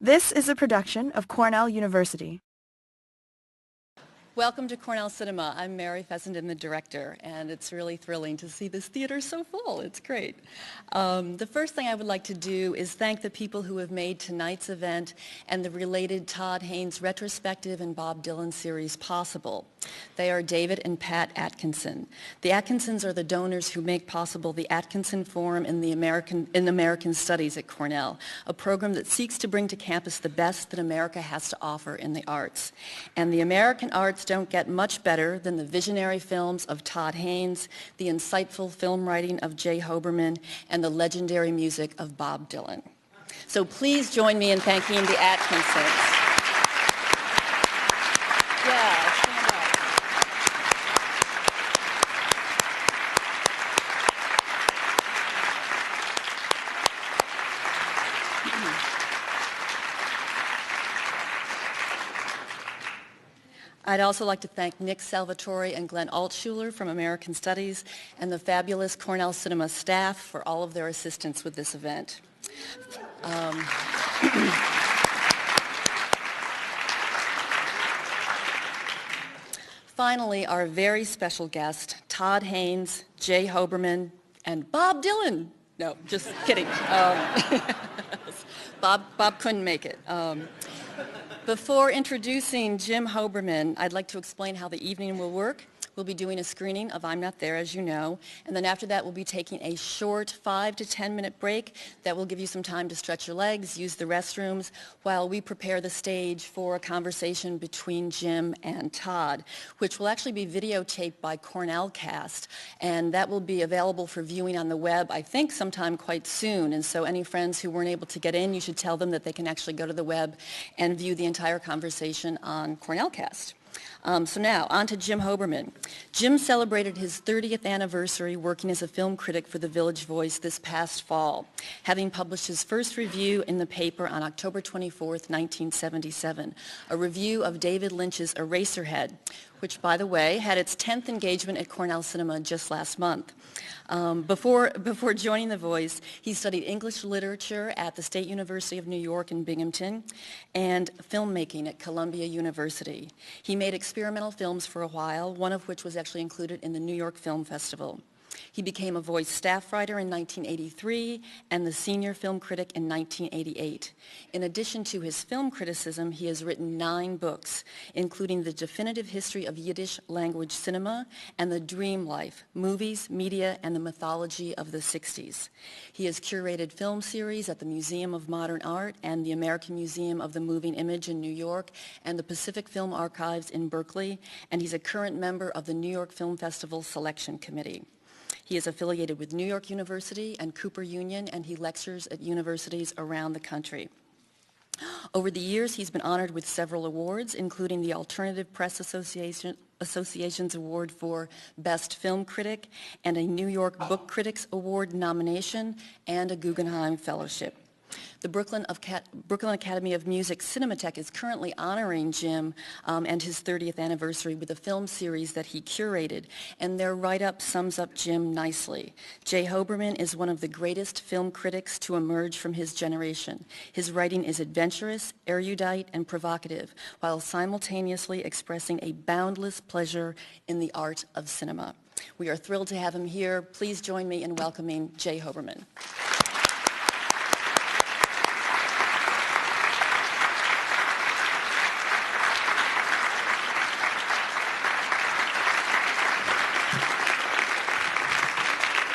This is a production of Cornell University. Welcome to Cornell Cinema. I'm Mary Fessenden, the director, and it's really thrilling to see this theater so full. It's great. The first thing I would like to do is thank the people who have made tonight's event and the related Todd Haynes retrospective and Bob Dylan series possible. They are David and Pat Atkinson. The Atkinsons are the donors who make possible the Atkinson Forum in American Studies at Cornell, a program that seeks to bring to campus the best that America has to offer in the arts. And the American arts don't get much better than the visionary films of Todd Haynes, the insightful film writing of Jay Hoberman, and the legendary music of Bob Dylan. So please join me in thanking the Atkinsons. Yeah, stand up. I'd also like to thank Nick Salvatore and Glenn Altshuler from American Studies and the fabulous Cornell Cinema staff for all of their assistance with this event. Finally, our very special guest, Todd Haynes, Jay Hoberman, and Bob Dylan. No, just kidding. Bob couldn't make it. Before introducing Jim Hoberman, I'd like to explain how the evening will work. We'll be doing a screening of I'm Not There, as you know, and then after that we'll be taking a short 5 to 10 minute break that will give you some time to stretch your legs, use the restrooms, while we prepare the stage for a conversation between Jim and Todd, which will actually be videotaped by Cornell Cast, and that will be available for viewing on the web, I think, sometime quite soon. And so any friends who weren't able to get in, you should tell them that they can actually go to the web and view the entire conversation on Cornell Cast. So now, on to Jim Hoberman. Jim celebrated his 30th anniversary working as a film critic for the Village Voice this past fall, having published his first review in the paper on October 24th, 1977, a review of David Lynch's Eraserhead, which, by the way, had its 10th engagement at Cornell Cinema just last month. Before joining The Voice, he studied English literature at the State University of New York in Binghamton and filmmaking at Columbia University. He made experimental films for a while, one of which was actually included in the New York Film Festival. He became a Voice staff writer in 1983 and the senior film critic in 1988. In addition to his film criticism, he has written 9 books, including The Definitive History of Yiddish Language Cinema and The Dream Life, Movies, Media, and the Mythology of the 60s. He has curated film series at the Museum of Modern Art and the American Museum of the Moving Image in New York and the Pacific Film Archives in Berkeley, and he's a current member of the New York Film Festival Selection Committee. He is affiliated with New York University and Cooper Union, and he lectures at universities around the country. Over the years, he's been honored with several awards, including the Alternative Press Association's Award for Best Film Critic and a New York Book Critics Award nomination and a Guggenheim Fellowship. The Brooklyn Academy of Music Cinematheque is currently honoring Jim and his 30th anniversary with a film series that he curated, and their write-up sums up Jim nicely. Jay Hoberman is one of the greatest film critics to emerge from his generation. His writing is adventurous, erudite, and provocative, while simultaneously expressing a boundless pleasure in the art of cinema. We are thrilled to have him here. Please join me in welcoming Jay Hoberman.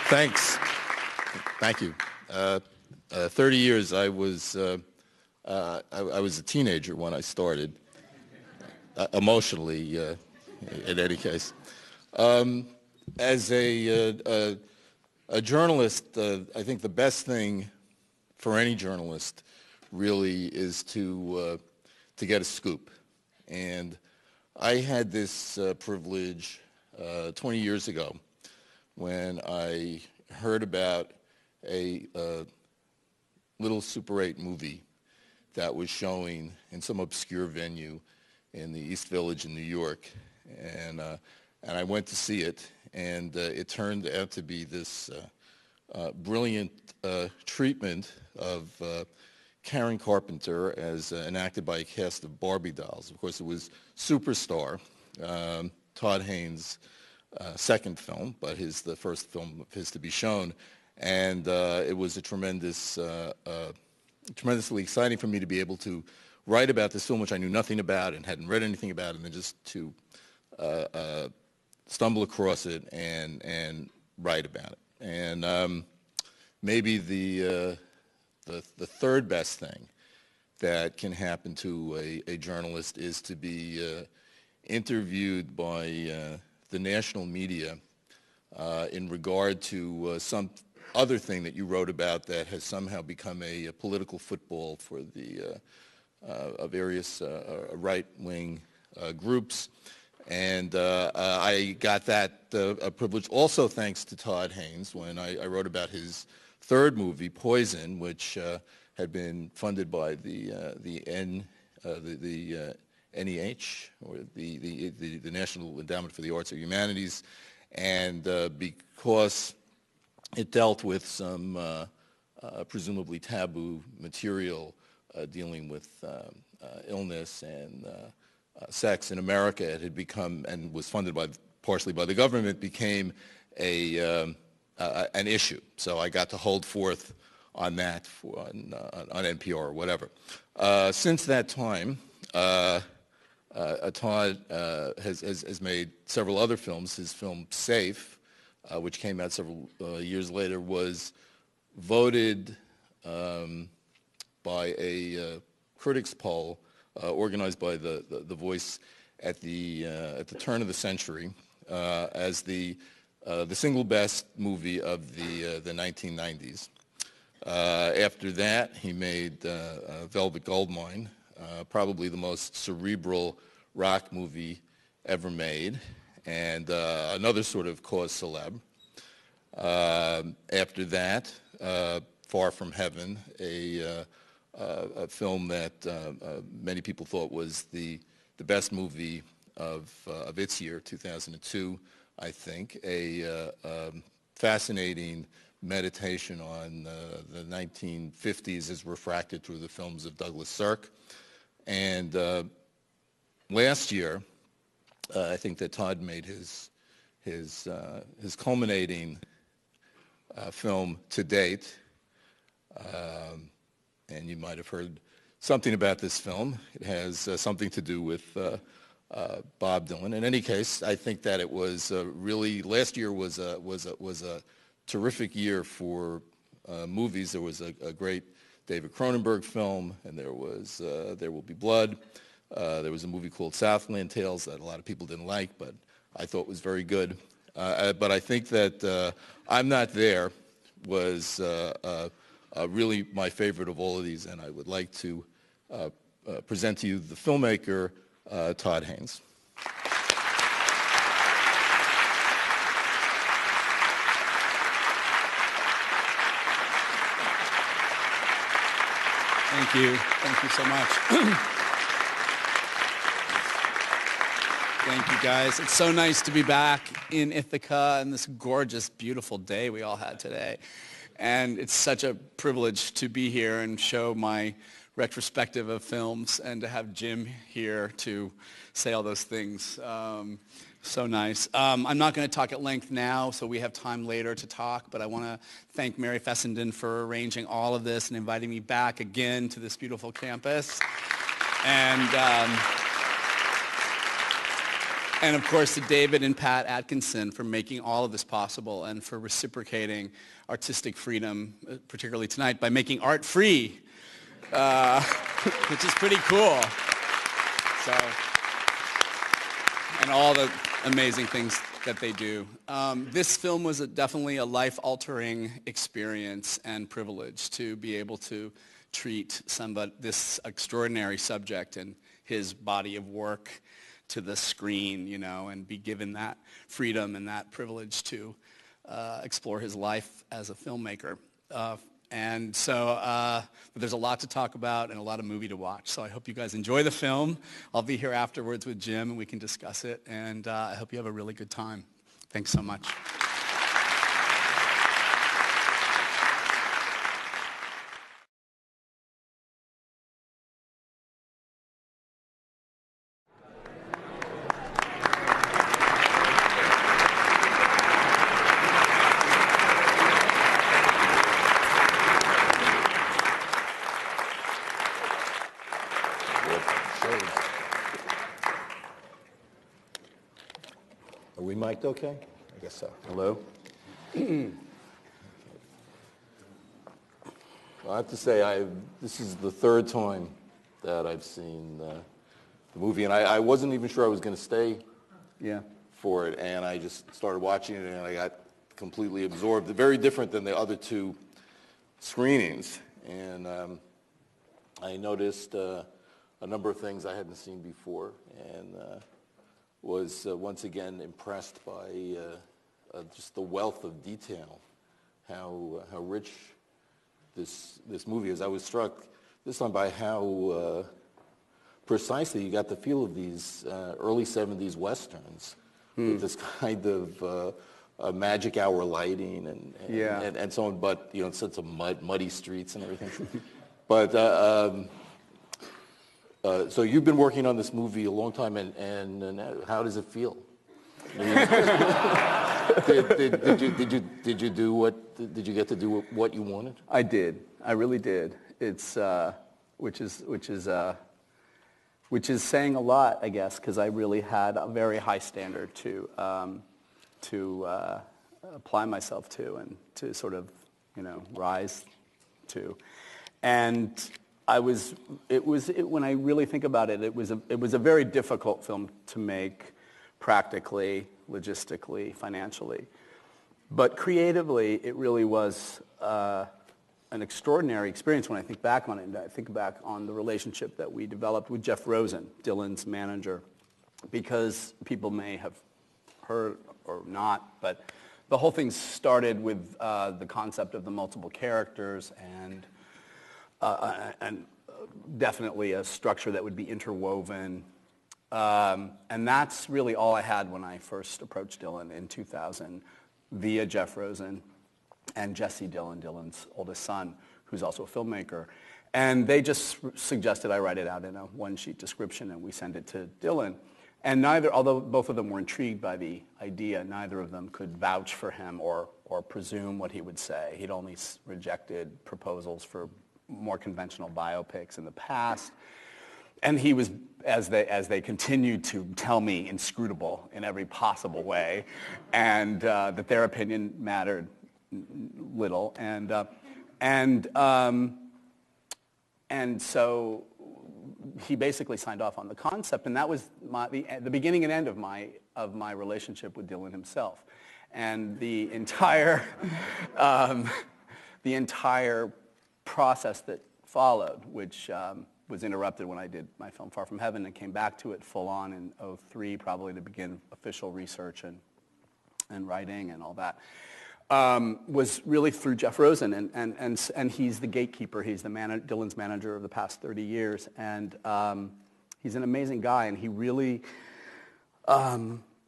Thanks. Thank you. 30 years. I was a teenager when I started. Emotionally, in any case. As a journalist, I think the best thing for any journalist really is to get a scoop. And I had this privilege 20 years ago when I heard about a little Super 8 movie that was showing in some obscure venue in the East Village in New York. And I went to see it, and it turned out to be this brilliant treatment of Karen Carpenter as enacted by a cast of Barbie dolls. Of course, it was Superstar, Todd Haynes' second film, but the first film of his to be shown. And it was a tremendously exciting for me to be able to write about this film, which I knew nothing about and hadn't read anything about, and then just to stumble across it and write about it. And maybe the third best thing that can happen to a journalist is to be interviewed by the national media in regard to some other thing that you wrote about that has somehow become a political football for the various right-wing groups. And I got that privilege also thanks to Todd Haynes when I wrote about his third movie, Poison, which had been funded by the NEH, or the National Endowment for the Arts or Humanities, and because it dealt with some presumably taboo material dealing with illness and sex in America, it had become, and was funded partially by the government, became an issue. So I got to hold forth on that on NPR or whatever. Since that time, Todd has made several other films. His film Safe, which came out several years later, was voted by a critics poll organized by the Voice at the turn of the century as the single best movie of the 1990s. After that, he made Velvet Goldmine, probably the most cerebral rock movie ever made, and another sort of cause célèbre. After that, Far From Heaven, a film that many people thought was the best movie of its year, 2002, I think. A fascinating meditation on the 1950s as refracted through the films of Douglas Sirk. And last year, I think that Todd made his culminating film to date. And you might have heard something about this film. It has something to do with Bob Dylan. In any case, I think that it was really, last year was a terrific year for movies. There was a great David Cronenberg film, and there was There Will Be Blood. There was a movie called Southland Tales that a lot of people didn't like, but I thought was very good. But I think that I'm Not There was really my favorite of all of these, and I would like to present to you the filmmaker, Todd Haynes. Thank you. Thank you so much. Thank you, guys. It's so nice to be back in Ithaca on this gorgeous, beautiful day we all had today. And it's such a privilege to be here and show my retrospective of films and to have Jim here to say all those things. So nice. I'm not going to talk at length now, so we have time later to talk, but I want to thank Mary Fessenden for arranging all of this and inviting me back again to this beautiful campus. And of course to David and Pat Atkinson for making all of this possible and for reciprocating artistic freedom, particularly tonight, by making art free, which is pretty cool. So, and all the amazing things that they do. This film was definitely a life-altering experience and privilege to be able to treat this extraordinary subject and his body of work to the screen, you know, and be given that freedom and that privilege to explore his life as a filmmaker. And so there's a lot to talk about and a lot of movie to watch. So I hope you guys enjoy the film. I'll be here afterwards with Jim and we can discuss it. And I hope you have a really good time. Thanks so much. Are we mic'd okay? I guess so. Hello? Well, I have to say, this is the third time that I've seen the movie, and I wasn't even sure I was going to stay for it, and I just started watching it, and I got completely absorbed. Very different than the other two screenings, and I noticed a number of things I hadn't seen before, and was once again impressed by just the wealth of detail, how rich this movie is. I was struck this time by how precisely you got the feel of these early 70s Westerns with this kind of magic hour lighting and so on, but sense of muddy streets and everything. But so you've been working on this movie a long time, and how does it feel? Did you get to do what you wanted? I did. I really did. It's which is saying a lot, I guess, because I really had a very high standard to apply myself to and to sort of rise to, and when I really think about it, it was a very difficult film to make, practically, logistically, financially. But creatively, it really was an extraordinary experience when I think back on it. And I think back on the relationship that we developed with Jeff Rosen, Dylan's manager, because people may have heard or not, but the whole thing started with the concept of the multiple characters and definitely a structure that would be interwoven. And that's really all I had when I first approached Dylan in 2000 via Jeff Rosen and Jesse Dylan, Dylan's oldest son, who's also a filmmaker. And they just suggested I write it out in a one-sheet description, and we send it to Dylan. And although both of them were intrigued by the idea, neither of them could vouch for him or presume what he would say. He'd only rejected proposals for more conventional biopics in the past. And he was, as they continued to tell me, inscrutable in every possible way, and that their opinion mattered little. And so he basically signed off on the concept, and that was the beginning and end of my relationship with Dylan himself. And the entire process that followed, which was interrupted when I did my film Far From Heaven and came back to it full on in 2003, probably to begin official research and writing and all that, was really through Jeff Rosen, and he's the gatekeeper. He's Dylan's manager of the past 30 years, and he's an amazing guy, and he really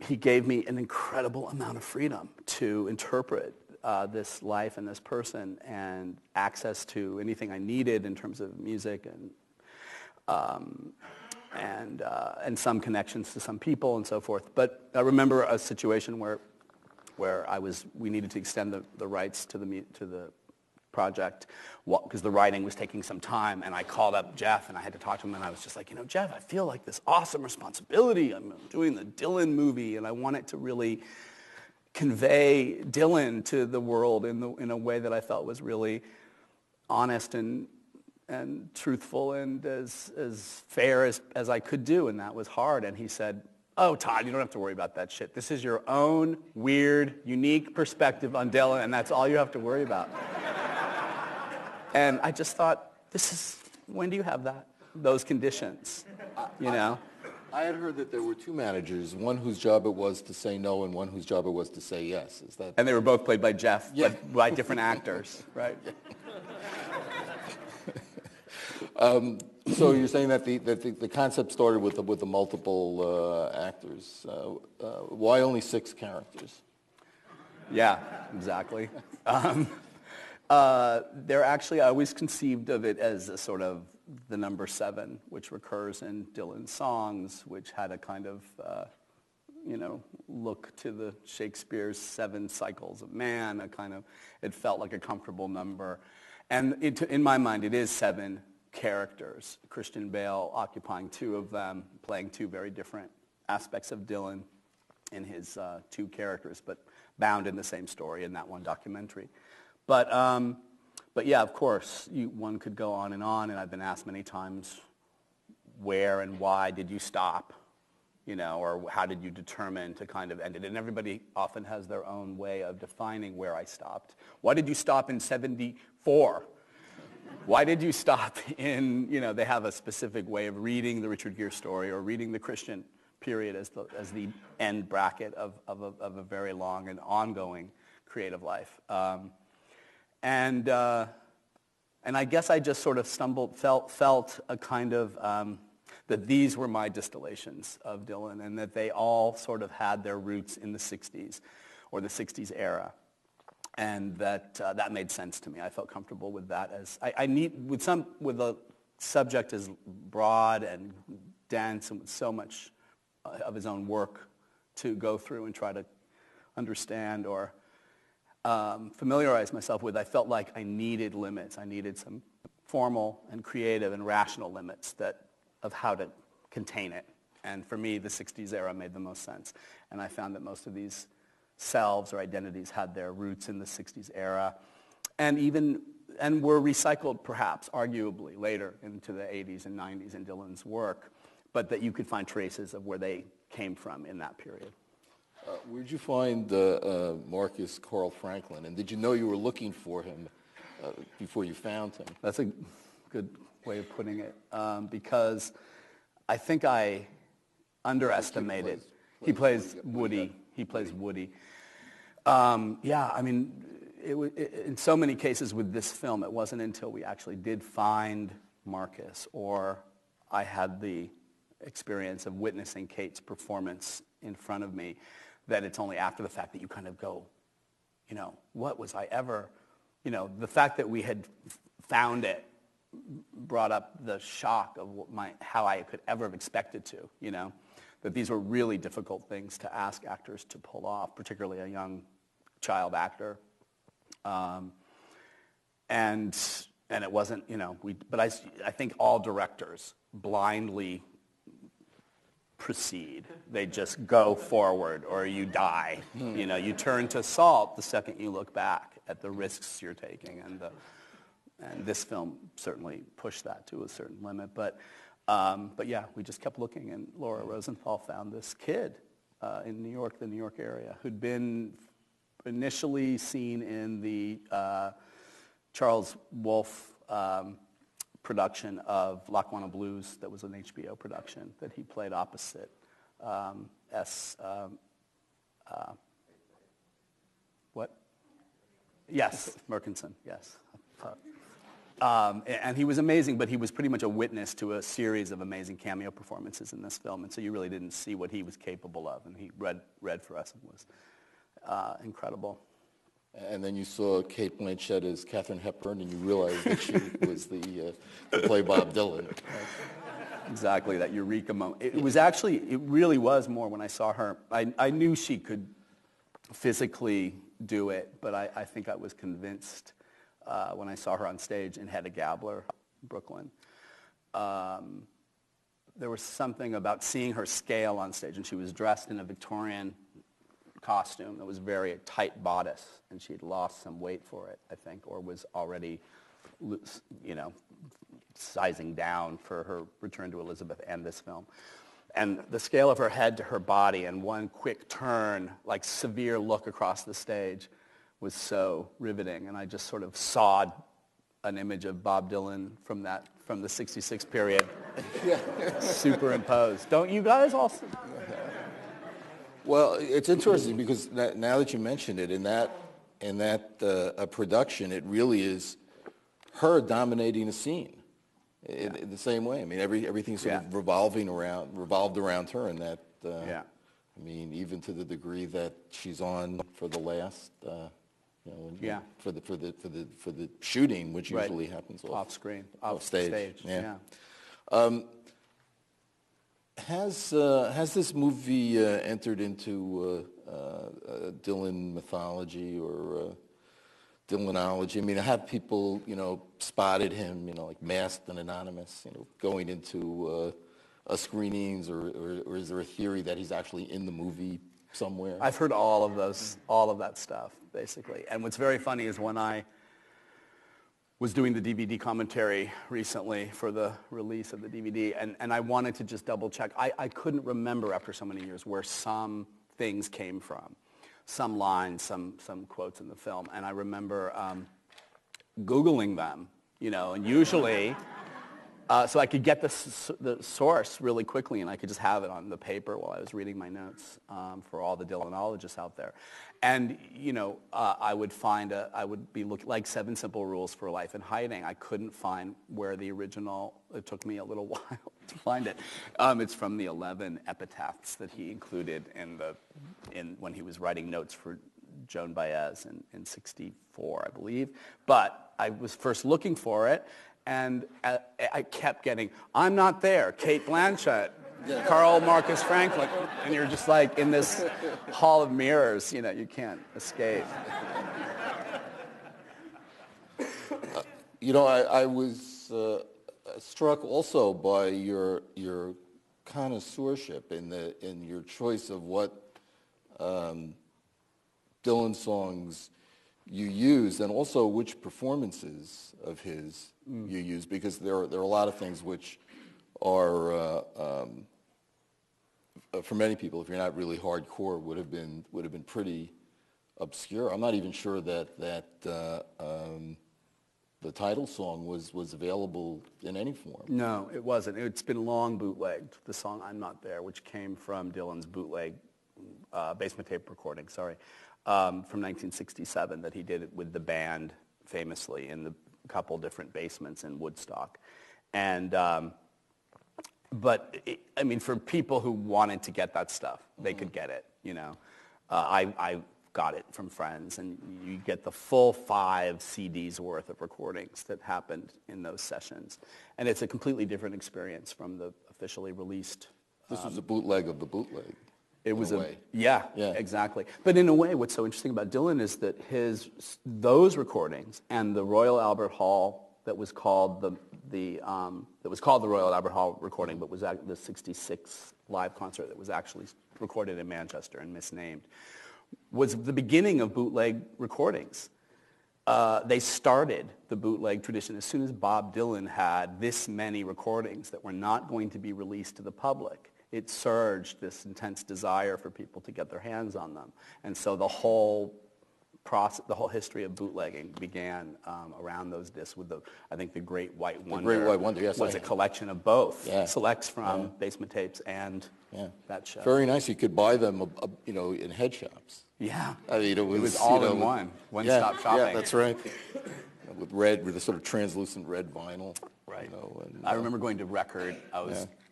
he gave me an incredible amount of freedom to interpret this life and this person, and access to anything I needed in terms of music and some connections to some people and so forth. But I remember a situation where we needed to extend the rights to the project because the writing was taking some time, and I called up Jeff and I had to talk to him, and I was just like, Jeff, I feel like this awesome responsibility. I'm doing the Dylan movie, and I want it to really convey Dylan to the world in a way that I felt was really honest and truthful and as fair as I could do, and that was hard. And he said, "Oh, Todd, you don't have to worry about that shit. This is your own weird, unique perspective on Dylan, and that's all you have to worry about." And I just thought, when do you have those conditions, I had heard that there were two managers, one whose job it was to say no and one whose job it was to say yes. Is that? And they were both played by Jeff, but by different actors, right? So you're saying that the concept started with the multiple actors. Why only 6 characters? Yeah, exactly. They're actually, I always conceived of it as a sort of the number 7, which recurs in Dylan's songs, which had a kind of, look to the Shakespeare's 7 cycles of man, it felt like a comfortable number. And in my mind, it is 7 characters, Christian Bale occupying two of them, playing two very different aspects of Dylan in his two characters, but bound in the same story in that one documentary. But yeah, of course, one could go on, and I've been asked many times, where and why did you stop? Or how did you determine to kind of end it? And everybody often has their own way of defining where I stopped. Why did you stop in 74? Why did you stop in, they have a specific way of reading the Richard Gere story or reading the Christian period as the end bracket of a very long and ongoing creative life. And I guess I just sort of felt a kind of, that these were my distillations of Dylan, and that they all sort of had their roots in the 60s or the 60s era. And that made sense to me. I felt comfortable with that as, with a subject as broad and dense and with so much of his own work to go through and try to understand or familiarize myself with. I felt like I needed limits. I needed some formal and creative and rational limits of how to contain it. And for me, the 60s era made the most sense. And I found that most of these selves or identities had their roots in the 60s era and were recycled perhaps, arguably, later into the 80s and 90s in Dylan's work, but that you could find traces of where they came from in that period. Where did you find Marcus Carl Franklin, and did you know you were looking for him before you found him? That's a good way of putting it, because I think I underestimated. He plays Woody. He plays Woody. Yeah, I mean, in so many cases with this film, it wasn't until we actually did find Marcus, or I had the experience of witnessing Kate's performance in front of me, that it's only after the fact that you kind of go, what was I ever, the fact that we had found it brought up the shock of how I could ever have expected to, that these were really difficult things to ask actors to pull off, particularly a young child actor. And it wasn't, but I think all directors blindly proceed. They just go forward or you die. You turn to salt the second you look back at the risks you're taking. And this film certainly pushed that to a certain limit. But yeah, we just kept looking, and Laura Rosenthal found this kid in New York, the New York area, who'd been initially seen in the Charles Wolfe production of Lackawanna Blues that was an HBO production that he played opposite what? Yes, Murkison, yes. And he was amazing, but he was pretty much a witness to a series of amazing cameo performances in this film, and so you really didn't see what he was capable of, and he read for us and was incredible. And then you saw Kate Blanchett as Katharine Hepburn, and you realized that she was to play Bob Dylan. Exactly, that eureka moment. It really was more when I saw her. I knew she could physically do it, but I think I was convinced when I saw her on stage in Hedda Gabler, Brooklyn. There was something about seeing her scale on stage, and she was dressed in a Victorian costume that was very tight bodice, and she had lost some weight for it, I think, or was already, sizing down for her return to Elizabeth and this film. And the scale of her head to her body and one quick turn, like severe look across the stage, was so riveting. And I just sort of sawed an image of Bob Dylan from the 66 period superimposed. Don't you guys also? Well, it's interesting because now that you mentioned it, in that production, it really is her dominating the scene in the same way. I mean, everything sort of revolved around her, and that. I mean, even to the degree that she's on for the last, for the shooting, which usually happens off screen, off stage. Yeah. Has this movie entered into Dylan mythology, or Dylanology. I mean, have people, spotted him, like masked and anonymous, going into screenings, or is there a theory that he's actually in the movie somewhere? I've heard all of that stuff, basically. And what's very funny is when I was doing the DVD commentary recently for the release of the DVD, and I wanted to just double check. I couldn't remember after so many years where some things came from, some lines, some quotes in the film. And I remember Googling them, and usually, so I could get the source really quickly, and I could just have it on the paper while I was reading my notes for all the Dylanologists out there. And, I would be looking like 7 Simple Rules for Life in Hiding. I couldn't find where the original, it took me a little while to find it. It's from the 11 epitaphs that he included when he was writing notes for Joan Baez in 64, I believe. But I was first looking for it, and I kept getting, I'm not there, Kate Blanchett, Carl Marcus Franklin, and you're just like in this hall of mirrors, you can't escape. I was struck also by your connoisseurship in your choice of what Dylan songs you use, and also which performances of his you use, because there are a lot of things which are for many people, if you're not really hardcore, would have been pretty obscure. I'm not even sure that the title song was available in any form. No, it wasn't. It's been long bootlegged, the song I'm Not There, which came from Dylan's bootleg basement tape recording, from 1967 that he did with the band famously in the couple different basements in Woodstock. And for people who wanted to get that stuff, they could get it, I got it from friends, and you get the full 5 CDs worth of recordings that happened in those sessions. And it's a completely different experience from the officially released. This was a bootleg of the bootleg. It was yeah, exactly. But in a way, what's so interesting about Dylan is that those recordings and the Royal Albert Hall that was called the Royal Albert Hall recording, but was the '66 live concert that was actually recorded in Manchester and misnamed, was the beginning of bootleg recordings. They started the bootleg tradition as soon as Bob Dylan had this many recordings that were not going to be released to the public. It surged this intense desire for people to get their hands on them. And so the whole process, the whole history of bootlegging began around those discs with I think the Great White Wonder. The Great White Wonder, yes. Was a collection of both, selects from Yeah. basement tapes and that show. Very nice. You could buy them, in head shops. Yeah. I mean, it was all in one-stop shopping. Yeah, that's right. With a sort of translucent red vinyl. Right. I remember going to record.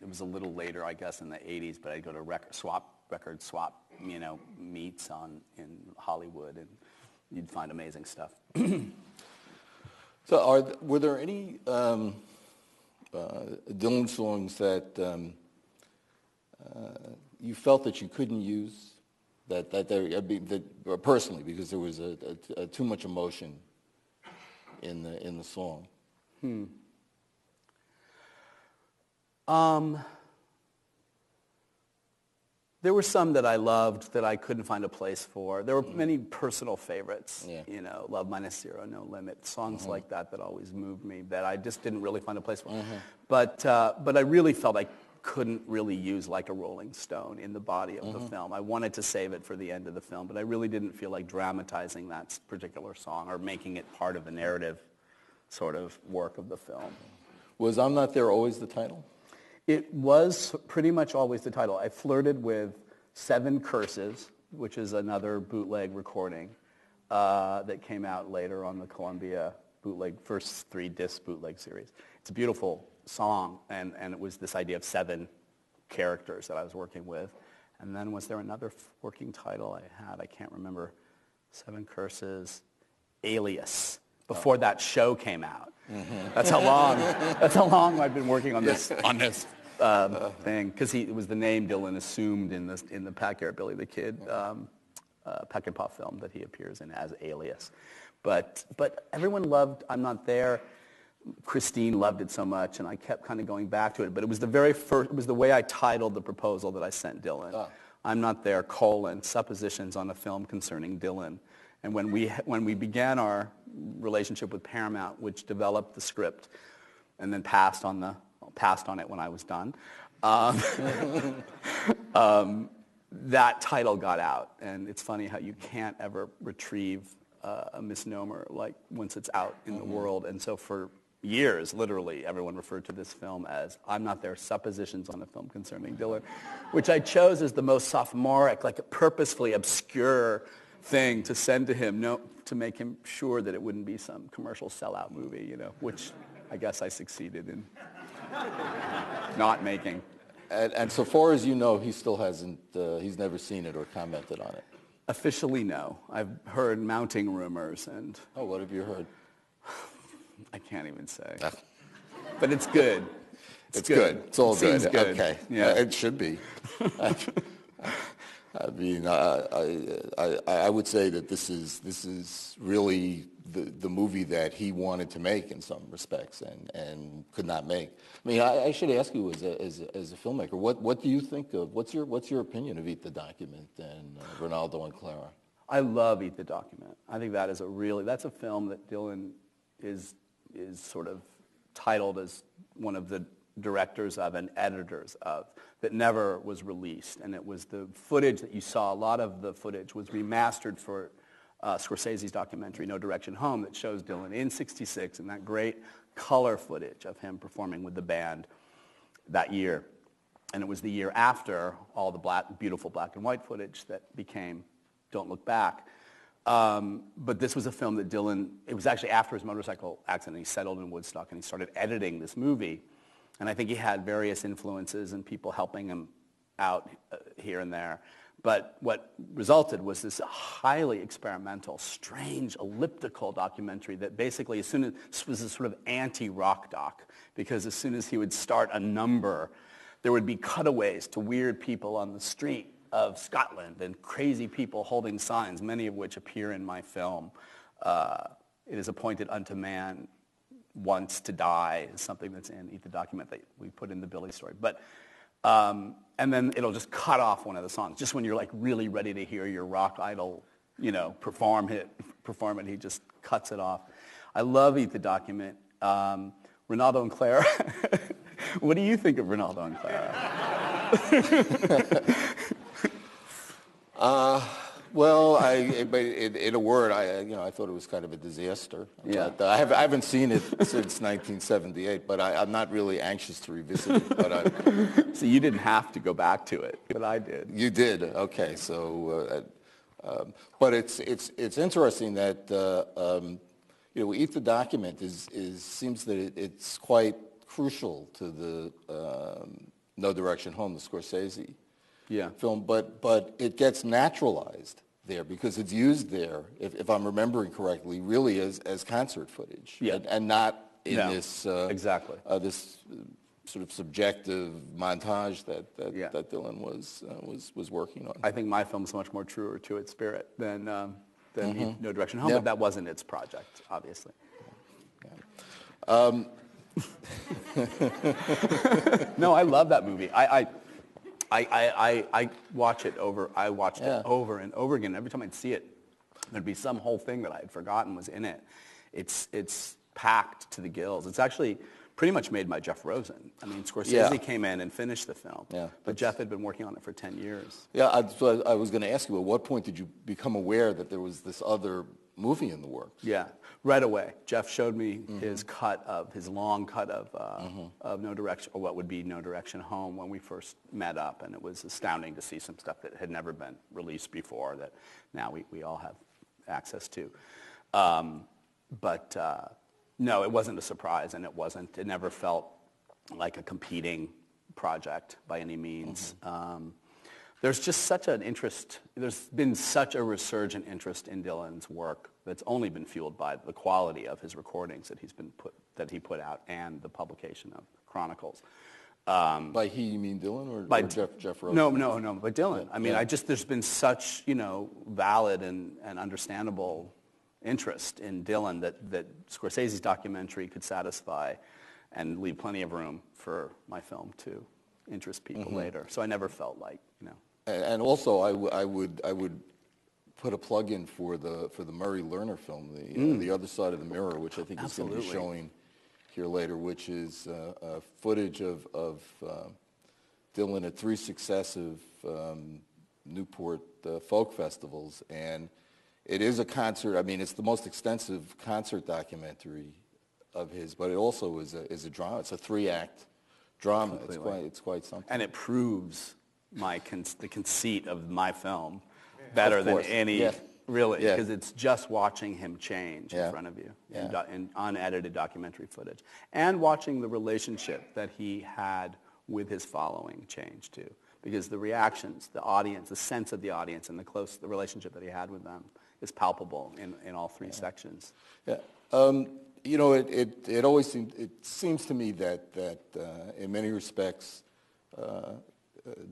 It was a little later, I guess, in the '80s, but I'd go to record swap, meets in Hollywood, and you'd find amazing stuff. So, were there any Dylan songs that you felt that you couldn't use, that personally, because there was too much emotion in the song? There were some that I loved that I couldn't find a place for. There were many personal favorites, Love Minus Zero, No Limit, songs like that always moved me, that I just didn't really find a place for. But I really felt I couldn't really use Like a Rolling Stone in the body of the film. I wanted to save it for the end of the film, but I really didn't feel like dramatizing that particular song or making it part of the narrative sort of work of the film. Was I'm Not There always the title? It was pretty much always the title. I flirted with 7 Curses, which is another bootleg recording that came out later on the Columbia bootleg, first 3-disc bootleg series. It's a beautiful song, and it was this idea of 7 characters that I was working with. And then was there another working title I had? I can't remember. 7 Curses, Alias, before that show came out. That's how long I've been working on this thing, because it was the name Dylan assumed in the Backyard Billy the Kid Peck and Puff film that he appears in as Alias. But everyone loved I'm Not There. Christine loved it so much, and I kept kind of going back to it. But it was the very first, it was the way I titled the proposal that I sent Dylan. Oh. I'm Not There, suppositions on a film concerning Dylan. And when we began our relationship with Paramount, which developed the script and then passed on it when I was done, that title got out. And it's funny how you can't ever retrieve a misnomer like once it's out in the world. And so for years, literally, everyone referred to this film as I'm Not There, suppositions on a film concerning Dylan, which I chose as the most sophomoric, like a purposefully obscure thing to send to him, to make him sure that it wouldn't be some commercial sellout movie, which I guess I succeeded in not making. And so far as you know, he still hasn't, he's never seen it or commented on it? Officially, no. I've heard mounting rumors and... Oh, what have you heard? I can't even say. But it's good. It's good. It's all good. Seems good. Okay. Yeah. It should be. I mean, I would say that this is really the movie that he wanted to make in some respects and could not make. I mean, I should ask you as a filmmaker, what do you think of, what's your opinion of Eat the Document and Ronaldo and Clara? I love Eat the Document. I think that's a film that Dylan is sort of titled as one of the directors of and editors of that never was released. And it was the footage that you saw, a lot of the footage was remastered for Scorsese's documentary, No Direction Home, that shows Dylan in '66 and that great color footage of him performing with the band that year. And it was the year after all the beautiful black and white footage that became Don't Look Back. But this was a film that Dylan, it was actually after his motorcycle accident, he settled in Woodstock and he started editing this movie. And I think he had various influences and people helping him out here and there. But what resulted was this highly experimental, strange, elliptical documentary that basically was a sort of anti-rock doc, because as soon as he would start a number, there would be cutaways to weird people on the street of Scotland and crazy people holding signs, many of which appear in my film. It is appointed unto man once to die is something that's in Eat the Document that we put in the Billy story. But and then it'll just cut off one of the songs. Just when you're like really ready to hear your rock idol, perform it, he just cuts it off. I love Eat the Document. Ronaldo and Clara. What do you think of Ronaldo and Clara? Well, in a word, I thought it was kind of a disaster. Yeah. But, I haven't seen it since 1978, but I'm not really anxious to revisit it. But So you didn't have to go back to it, but I did. You did, okay. So, but it's interesting that Eat the Document seems that it's quite crucial to the No Direction Home, the Scorsese film, but it gets naturalized there because it's used there, if I'm remembering correctly, really as concert footage, and not in this exactly this sort of subjective montage that Dylan was working on. I think my film's much more truer to its spirit than No Direction Home, but that wasn't its project, obviously. Yeah. No, I love that movie. I watch it over. I watched it over and over again. Every time I'd see it, there'd be some whole thing that I had forgotten was in it. It's packed to the gills. It's actually pretty much made by Jeff Rosen. I mean, Scorsese came in and finished the film, but Jeff had been working on it for 10 years. Yeah, so I was going to ask you, at what point did you become aware that there was this other movie in the works? Yeah, right away. Jeff showed me his long cut of No Direction, or what would be No Direction Home, when we first met up, and it was astounding to see some stuff that had never been released before that now we all have access to. No, it wasn't a surprise, and it never felt like a competing project by any means. There's just such an interest, there's been such a resurgent interest in Dylan's work that's only been fueled by the quality of his recordings that he put out and the publication of Chronicles. By he, you mean Dylan or Jeff Rosen? No, by Dylan. I mean, there's been such, valid and understandable interest in Dylan that Scorsese's documentary could satisfy and leave plenty of room for my film to interest people later. So I never felt like, And also, I would put a plug in for the Murray Lerner film, The Other Side of the Mirror, which I think is going to be showing here later, which is footage of Dylan at 3 successive Newport folk festivals, and it is a concert. I mean, it's the most extensive concert documentary of his, but it also is a drama. It's a 3-act drama. It's quite something. And it proves the conceit of my film better than any, really, because it's just watching him change in front of you in unedited documentary footage, and watching the relationship that he had with his following change too, because the reactions, the audience, the sense of the audience, and the relationship that he had with them is palpable in all 3 sections. Yeah. It always seems to me that in many respects,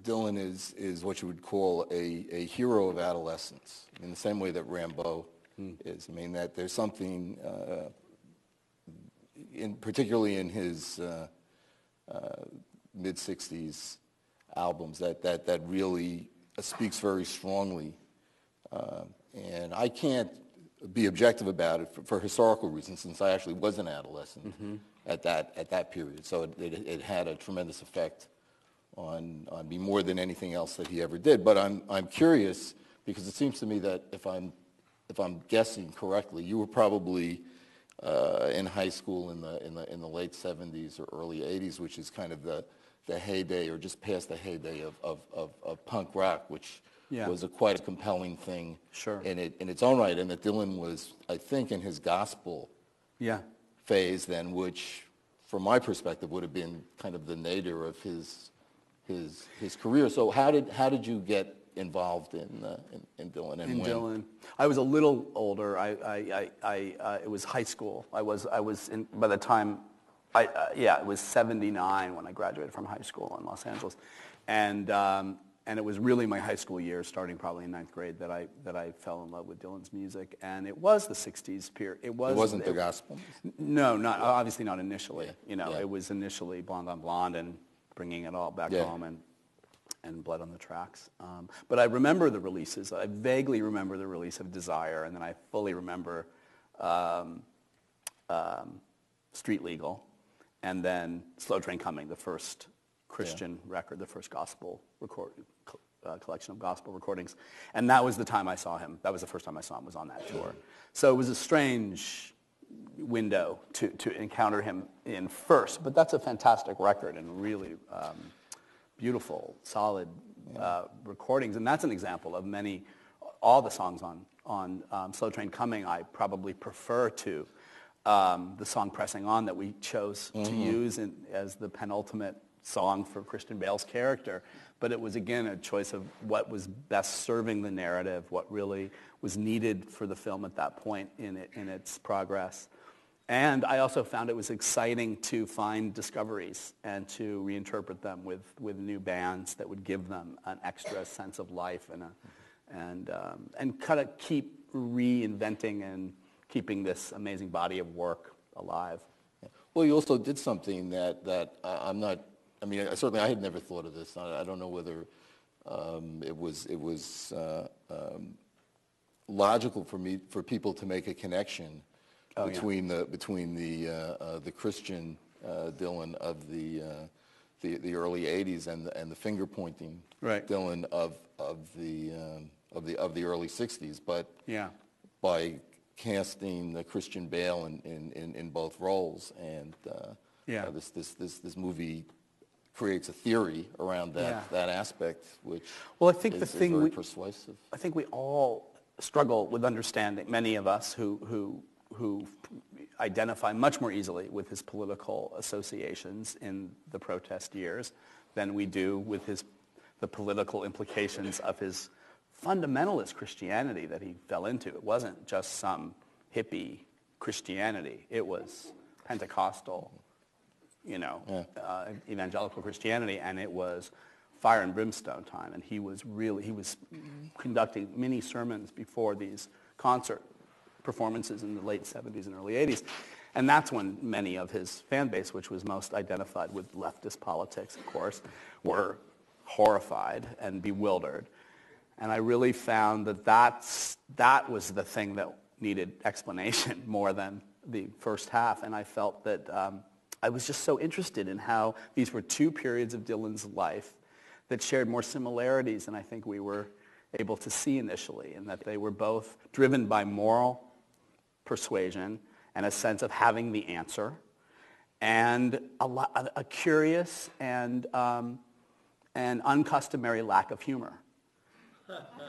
Dylan is what you would call a hero of adolescence, in the same way that Rimbaud is. I mean, that there's something, particularly in his mid-'60s albums, that really speaks very strongly. And I can't be objective about it for historical reasons, since I actually was an adolescent at that period. So it had a tremendous effect on me, more than anything else that he ever did. But I'm curious, because it seems to me that if I'm guessing correctly, you were probably in high school in the late '70s or early '80s, which is kind of the heyday, or just past the heyday of punk rock, which was quite a compelling thing in its own right, and that Dylan was, I think, in his gospel phase then, which, from my perspective, would have been kind of the nadir of his career. So how did you get involved in Dylan, and when? Dylan, I was a little older. It was high school. I was in, by the time, it was '79 when I graduated from high school in Los Angeles, and it was really my high school years, starting probably in 9th grade, that I fell in love with Dylan's music. And it was the '60s period. It wasn't the gospel? No, obviously not initially. It was initially Blonde on Blonde and Bringing It All Back Home and Blood on the Tracks. But I remember the releases. I vaguely remember the release of Desire, and then I fully remember Street Legal, and then Slow Train Coming, the first Christian record, the first gospel collection of gospel recordings. And that was the time I saw him. That was the first time I saw him, was on that tour. So it was a strange window to encounter him in first, but that's a fantastic record and really beautiful, solid recordings. And that's an example of all the songs on Slow Train Coming I probably prefer to the song Pressing On that we chose to use as the penultimate song for Christian Bale's character. But it was, again, a choice of what was best serving the narrative, what really was needed for the film at that point in its progress. And I also found it was exciting to find discoveries and to reinterpret them with new bands that would give them an extra sense of life and kind of keep reinventing and keeping this amazing body of work alive. Well, you also did something that I'm not. I mean, certainly I had never thought of this. I don't know whether it was logical for people to make a connection between the Christian Dylan of the early '80s and the finger pointing Dylan of the early '60s, but by casting Christian Bale in both roles, and this movie creates a theory around that aspect, which I think is very persuasive. I think we all struggle with understanding, many of us who identify much more easily with his political associations in the protest years than we do with the political implications of his fundamentalist Christianity that he fell into. It wasn't just some hippie Christianity. It was Pentecostal, evangelical Christianity, and it was fire and brimstone time. And he was conducting mini sermons before these concert performances in the late 70s and early 80s. And that's when many of his fan base, which was most identified with leftist politics, of course, were horrified and bewildered. And I really found that was the thing that needed explanation more than the first half. And I felt that I was just so interested in how these were two periods of Dylan's life that shared more similarities than I think we were able to see initially, and that they were both driven by moral persuasion and a sense of having the answer, and a curious and uncustomary lack of humor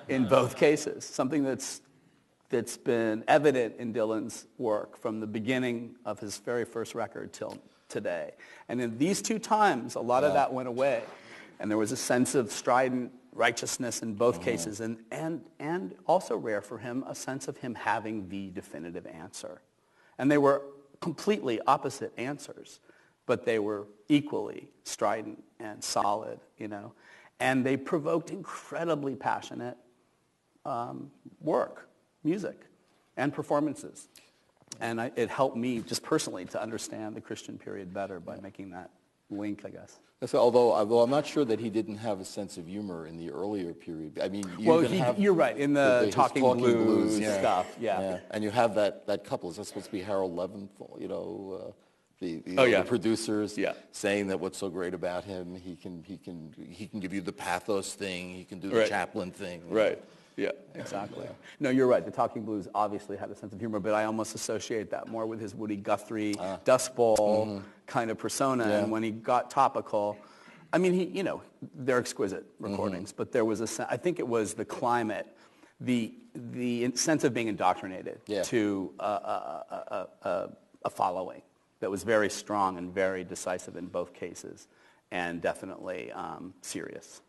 in both cases, something that's been evident in Dylan's work from the beginning of his very first record till today. And in these two times, a lot of that went away, and there was a sense of strident righteousness in both cases, and also rare for him, a sense of him having the definitive answer. And they were completely opposite answers, but they were equally strident and solid, you know. And they provoked incredibly passionate work, music, and performances. And it helped me just personally to understand the Christian period better by making that link, I guess. So, although I'm not sure that he didn't have a sense of humor in the earlier period. I mean, you're right, in the talking blues stuff, yeah. And you have that couple. Is that supposed to be Harold Leventhal? You know, the producers saying that what's so great about him, he can give you the pathos thing, he can do the Chaplin thing. Right. Yeah, exactly. No, you're right. The Talking Blues obviously had a sense of humor, but I almost associate that more with his Woody Guthrie, Dust Bowl kind of persona. Yeah. And when he got topical, I mean, they're exquisite recordings, but there was I think it was the climate, the sense of being indoctrinated to a following that was very strong and very decisive in both cases, and definitely serious.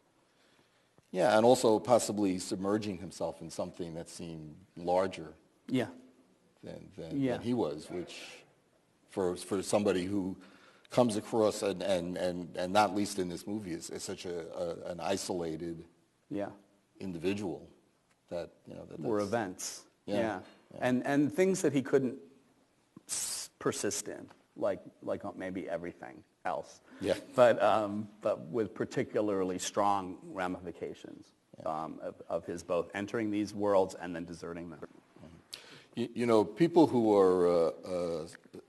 Yeah, and also possibly submerging himself in something that seemed larger than he was, which for somebody who comes across, and not least in this movie, is such an isolated individual that, were events. Yeah. And things that he couldn't persist in, like maybe everything else. Yeah. But with particularly strong ramifications of his both entering these worlds and then deserting them. People who are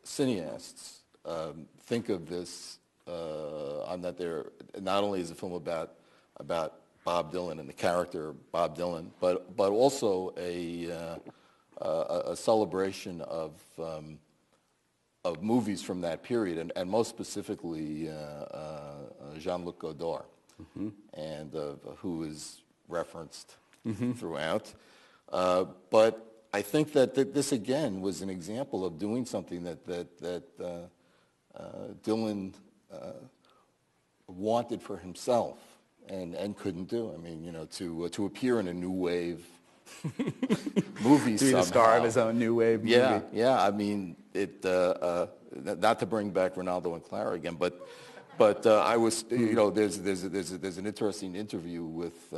cineasts think of this on that they're not only is a film about Bob Dylan and the character Bob Dylan, but also a celebration of movies from that period, and most specifically Jean-Luc Godard, and who is referenced throughout. But I think that this again was an example of doing something that Dylan wanted for himself and couldn't do. I mean, to appear in a new wave movie, to be the star of his own new wave movie. Yeah. I mean, not to bring back Ronaldo and Clara again, but I was, there's an interesting interview with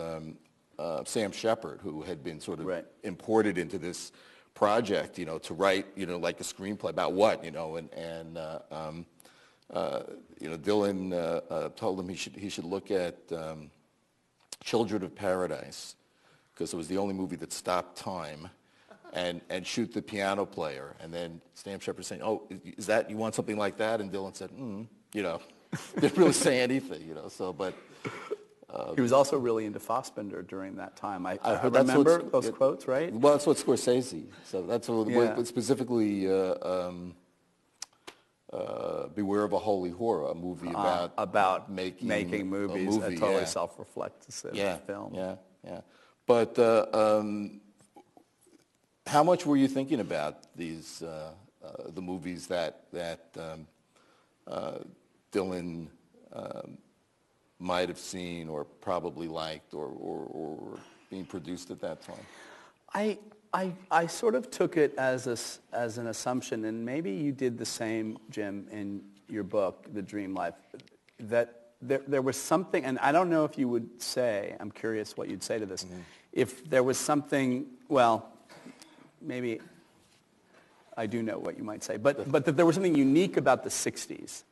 Sam Shepard, who had been sort of imported into this project, to write, like a screenplay about what, and Dylan told him he should look at Children of Paradise, because it was the only movie that stopped time, and shoot the piano player. And then Sam Shepard saying, "Oh, is that, you want something like that?" And Dylan said, didn't really say anything, so, but. He was also really into Fassbinder during that time. I remember those quotes, right? Well, that's what Scorsese. So that's what specifically Beware of a Holy Whore, a movie about making movies, a totally self-reflective film. Yeah. But how much were you thinking about these the movies that Dylan might have seen or probably liked or being produced at that time? I sort of took it as an assumption, and maybe you did the same, Jim, in your book, The Dream Life, that there was something, and I don't know if you would say, I'm curious what you'd say to this, if there was something, well, maybe I do know what you might say. But that there was something unique about the 60s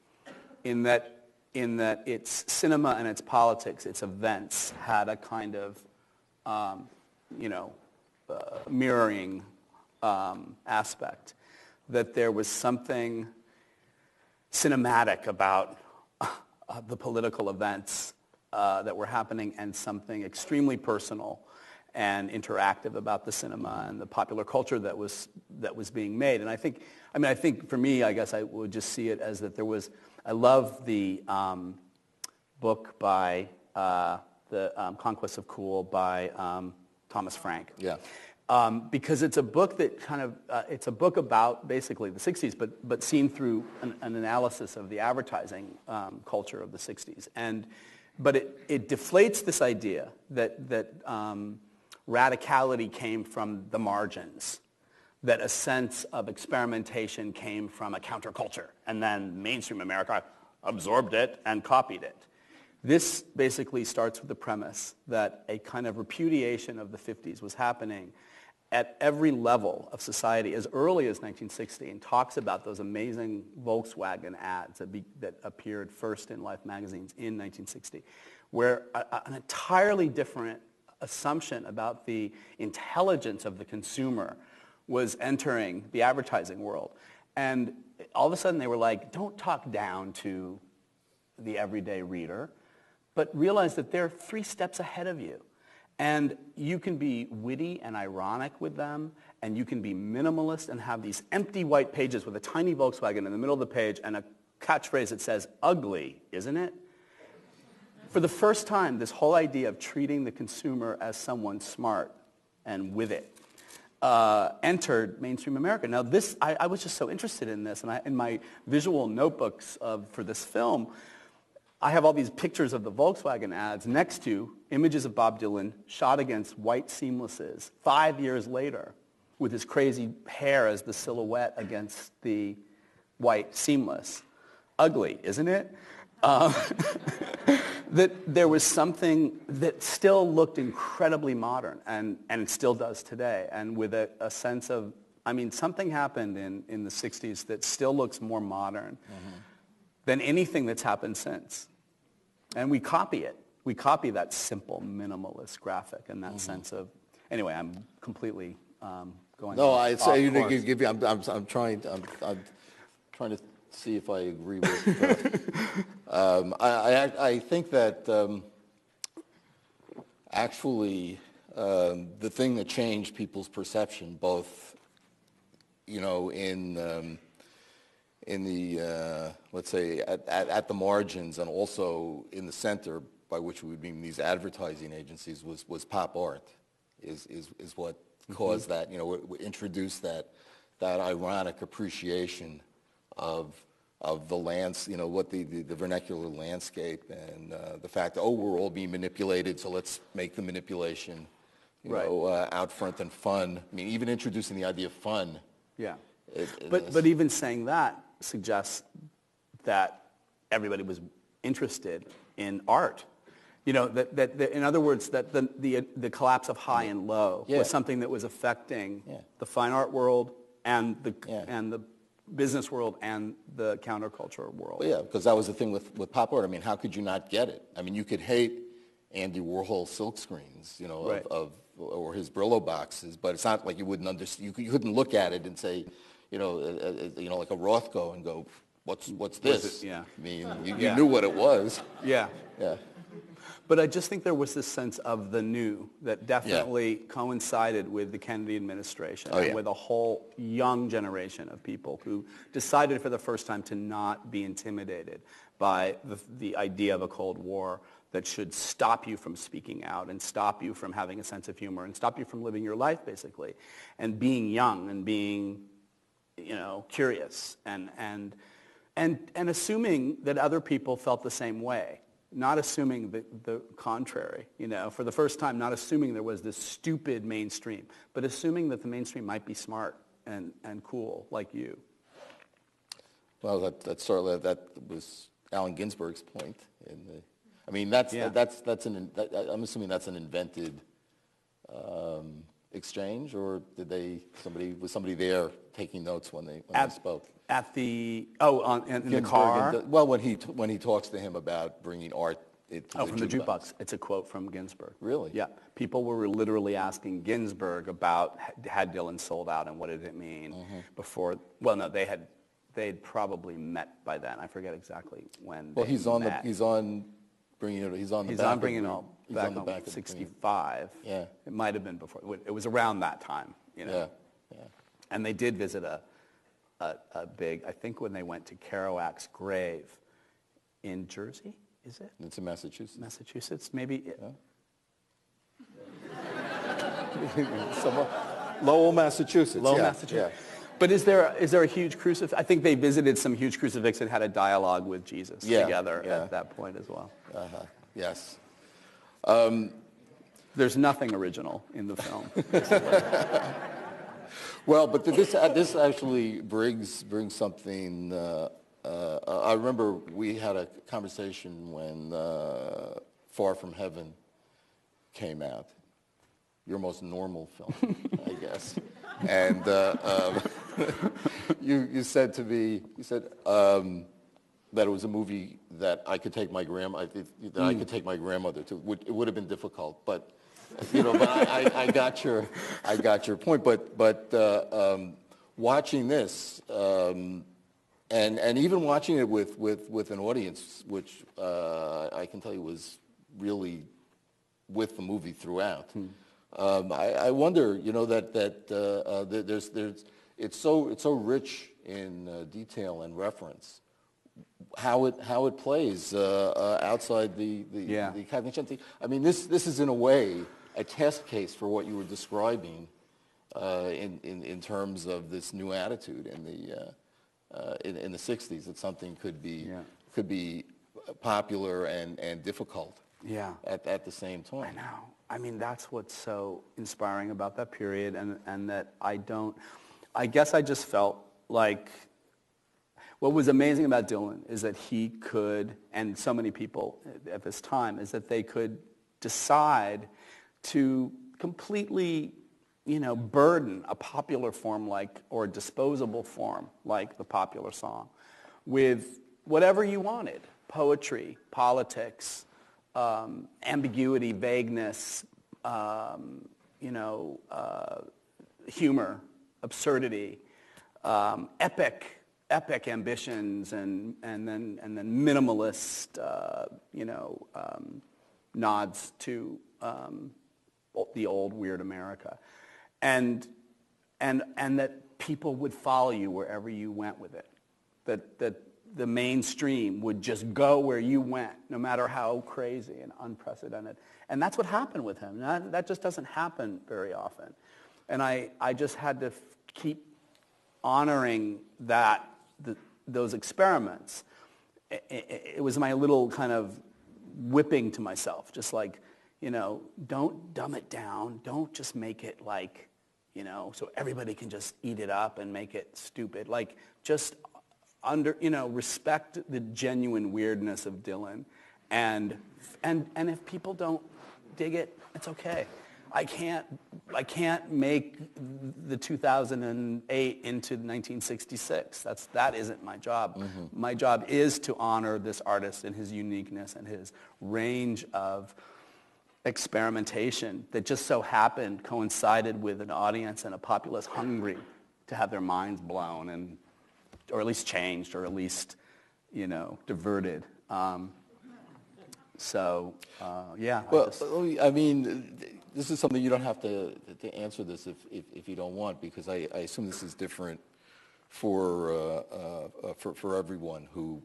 in that its cinema and its politics, its events, had a kind of, mirroring aspect. That there was something cinematic about the political events that were happening, and something extremely personal and interactive about the cinema and the popular culture that was being made. And I think for me, I guess I would just see it as that there was. I love the book by the Conquest of Cool by Thomas Frank. Yeah. Because it's a book that it's a book about basically the 60s, but seen through an analysis of the advertising culture of the 60s. But it deflates this idea that radicality came from the margins, that a sense of experimentation came from a counterculture, and then mainstream America absorbed it and copied it. This basically starts with the premise that a kind of repudiation of the 50s was happening at every level of society as early as 1960, and talks about those amazing Volkswagen ads that appeared first in Life magazines in 1960, where an entirely different assumption about the intelligence of the consumer was entering the advertising world. And all of a sudden they were like, don't talk down to the everyday reader, but realize that they're 3 steps ahead of you. And you can be witty and ironic with them, and you can be minimalist and have these empty white pages with a tiny Volkswagen in the middle of the page and a catchphrase that says, ugly, isn't it? For the first time, this whole idea of treating the consumer as someone smart and with it entered mainstream America. Now I was just so interested in this, and in my visual notebooks for this film, I have all these pictures of the Volkswagen ads next to images of Bob Dylan shot against white seamlesses 5 years later, with his crazy hair as the silhouette against the white seamless. Ugly, isn't it? That there was something that still looked incredibly modern, and it still does today, and with a sense of, something happened in the 60s that still looks more modern than anything that's happened since. And we copy it. We copy that simple, minimalist graphic and that sense of, anyway, I'm completely going No, off I'm trying to see if I agree with. I think that actually the thing that changed people's perception, both in the let's say at the margins and also in the center, by which we would mean these advertising agencies, was pop art, is what caused that, introduced that ironic appreciation of the what the vernacular landscape, and the fact that, we're all being manipulated, so let's make the manipulation out front and fun. Even introducing the idea of fun. Yeah. But even saying that suggests that everybody was interested in art. That in other words, that the collapse of high and low was something that was affecting the fine art world and the business world and the counterculture world. Well, yeah, because that was the thing with pop art. How could you not get it? You could hate Andy Warhol silk screens, or his Brillo boxes, but it's not like you wouldn't understand. You couldn't look at it and say, like a Rothko, and go, what's this? Yeah. You knew what it was. Yeah. Yeah. But I just think there was this sense of the new that definitely coincided with the Kennedy administration, and with a whole young generation of people who decided for the first time to not be intimidated by the idea of a Cold War that should stop you from speaking out and stop you from having a sense of humor and stop you from living your life, basically, and being young and being, curious and assuming that other people felt the same way. Not assuming the contrary, for the first time, not assuming there was this stupid mainstream, but assuming that the mainstream might be smart and cool like you. Well, that was Allen Ginsberg's point. I'm assuming that's an invented exchange, or was somebody there taking notes when they spoke? At the, in the Ginsberg car? When he talks to him about bringing art into from the jukebox. It's a quote from Ginsberg. Really? Yeah. People were literally asking Ginsberg about had Dylan sold out and what did it mean before. Well, no, they'd probably met by then. I forget exactly when. Well, they he's met. on Bringing It. He's on the back of 65. Yeah. It might have been before. It was around that time. Yeah. And they did visit a big. I think when they went to Kerouac's grave in Jersey. Is it? It's in Massachusetts. Massachusetts, maybe. Lowell, Massachusetts. Lowell, Massachusetts. Yeah. But is there a huge crucifix? I think they visited some huge crucifix and had a dialogue with Jesus together at that point as well. Yes. There's nothing original in the film. Well, but this actually brings something. I remember we had a conversation when Far From Heaven came out, your most normal film, I guess. And you said to me, that it was a movie that I could take my grandmother to. It would have been difficult, but I got your point. But watching this. And even watching it with an audience, which I can tell you was really with the movie throughout. I wonder, that there's it's so rich in detail and reference. How it plays outside the cognition. I mean, this is in a way a test case for what you were describing in terms of this new attitude in the 60s, that something could be popular and difficult at the same time. I know. I mean, that's what's so inspiring about that period, and that I guess I just felt like what was amazing about Dylan is that he could, and so many people at this time, is that they could decide to completely burden a popular form or a disposable form like the popular song with whatever you wanted: poetry, politics, ambiguity, vagueness, humor, absurdity, epic ambitions, and then minimalist, nods to the old weird America. And that people would follow you wherever you went with it. That the mainstream would just go where you went, no matter how crazy and unprecedented. And that's what happened with him. That just doesn't happen very often. And I just had to keep honoring those experiments. It was my little kind of whipping to myself, just like, don't dumb it down. Don't just make it like, so everybody can just eat it up and make it stupid. Like, just respect the genuine weirdness of Dylan. And if people don't dig it, it's okay. I can't make the 2008 into 1966. That isn't my job. Mm-hmm. My job is to honor this artist and his uniqueness and his range of experimentation that just so happened coincided with an audience and a populace hungry to have their minds blown or at least changed, or at least, diverted. Well, I mean, this is something you don't have to answer this if you don't want, because I assume this is different for everyone who